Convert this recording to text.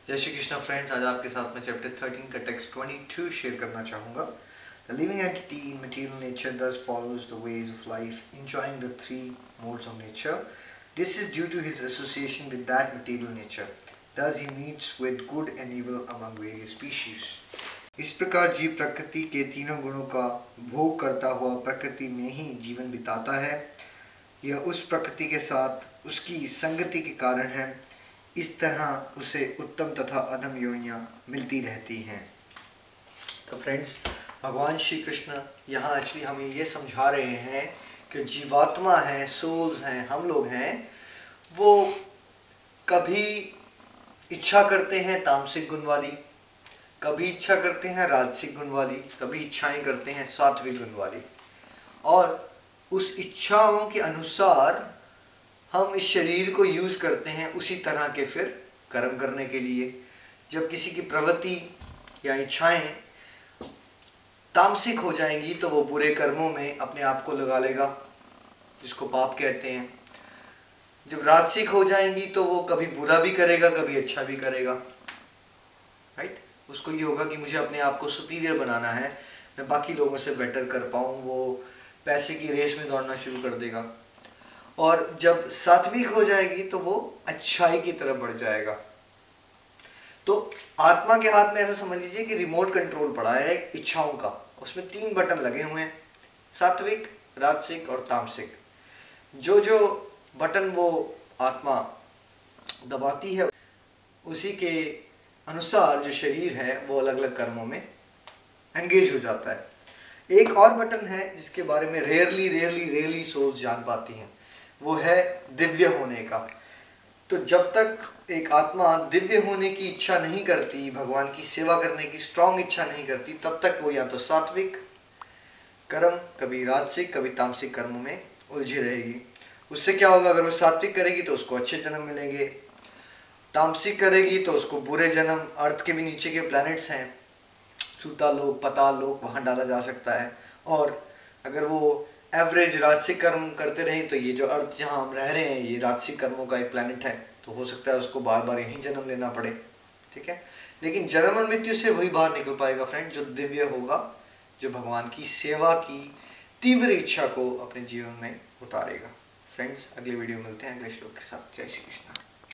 जय श्री कृष्णा फ्रेंड्स, आज आपके साथ में चैप्टर 13 का टेक्स्ट 22 शेयर करना चाहूँगा। The living entity in material nature thus follows the ways of life, enjoying the three modes of nature. This is due to his association with that material nature. Thus he meets with good and evil among various species. इस प्रकार जीव प्रकृति के तीनों गुणों का भोग करता हुआ प्रकृति में ही जीवन बिताता है। यह उस प्रकृति के साथ उसकी संगति के कारण है। इस तरह उसे उत्तम तथा अधम योनियां मिलती रहती हैं। तो फ्रेंड्स, भगवान श्री कृष्ण यहाँ एक्चुअली हमें ये समझा रहे हैं कि जीवात्मा है, सोल्स हैं, हम लोग हैं, वो कभी इच्छा करते हैं तामसिक गुण वाली, कभी इच्छा करते हैं राजसिक गुण वाली, कभी इच्छाएं करते हैं सात्विक गुण वाली। और उस इच्छाओं के अनुसार हम इस शरीर को यूज करते हैं उसी तरह के फिर कर्म करने के लिए। जब किसी की प्रवृत्ति या इच्छाएं तामसिक हो जाएंगी तो वो बुरे कर्मों में अपने आप को लगा लेगा, जिसको पाप कहते हैं। जब राजसिक हो जाएंगी तो वो कभी बुरा भी करेगा, कभी अच्छा भी करेगा। राइट? उसको ये होगा कि मुझे अपने आप को सुपीरियर बनाना है, मैं बाकी लोगों से बेटर कर पाऊँ। वो पैसे की रेस में दौड़ना शुरू कर देगा। और जब सात्विक हो जाएगी तो वो अच्छाई की तरफ बढ़ जाएगा। तो आत्मा के हाथ में ऐसा समझ लीजिए कि रिमोट कंट्रोल पड़ा है इच्छाओं का। उसमें 3 बटन लगे हुए हैं, सात्विक, राजसिक और तामसिक। जो जो बटन वो आत्मा दबाती है उसी के अनुसार जो शरीर है वो अलग अलग कर्मों में एंगेज हो जाता है। एक और बटन है जिसके बारे में रेयरली सोल्स जान पाती हैं, वो है दिव्य होने का। तो जब तक एक आत्मा दिव्य होने की इच्छा नहीं करती, भगवान की सेवा करने की स्ट्रांग इच्छा नहीं करती, तब तक वो या तो सात्विक कर्म, कभी राजसिक, कभी तामसिक कर्मों में उलझी रहेगी। उससे क्या होगा, अगर वो सात्विक करेगी तो उसको अच्छे जन्म मिलेंगे, तामसिक करेगी तो उसको बुरे जन्म, अर्थ के भी नीचे के प्लैनेट्स हैं, सूतालोक, पतालोक, वहाँ डाला जा सकता है। और अगर वो एवरेज राजसिक कर्म करते रहे तो ये जो अर्थ जहाँ हम रह रहे हैं ये राजसिक कर्मों का एक प्लैनेट है, तो हो सकता है उसको बार बार यहीं जन्म लेना पड़े। ठीक है, लेकिन जन्म और मृत्यु से वही बाहर निकल पाएगा फ्रेंड जो दिव्य होगा, जो भगवान की सेवा की तीव्र इच्छा को अपने जीवन में उतारेगा। फ्रेंड्स, अगले वीडियो मिलते हैं अगले श्लोक के साथ। जय श्री कृष्ण।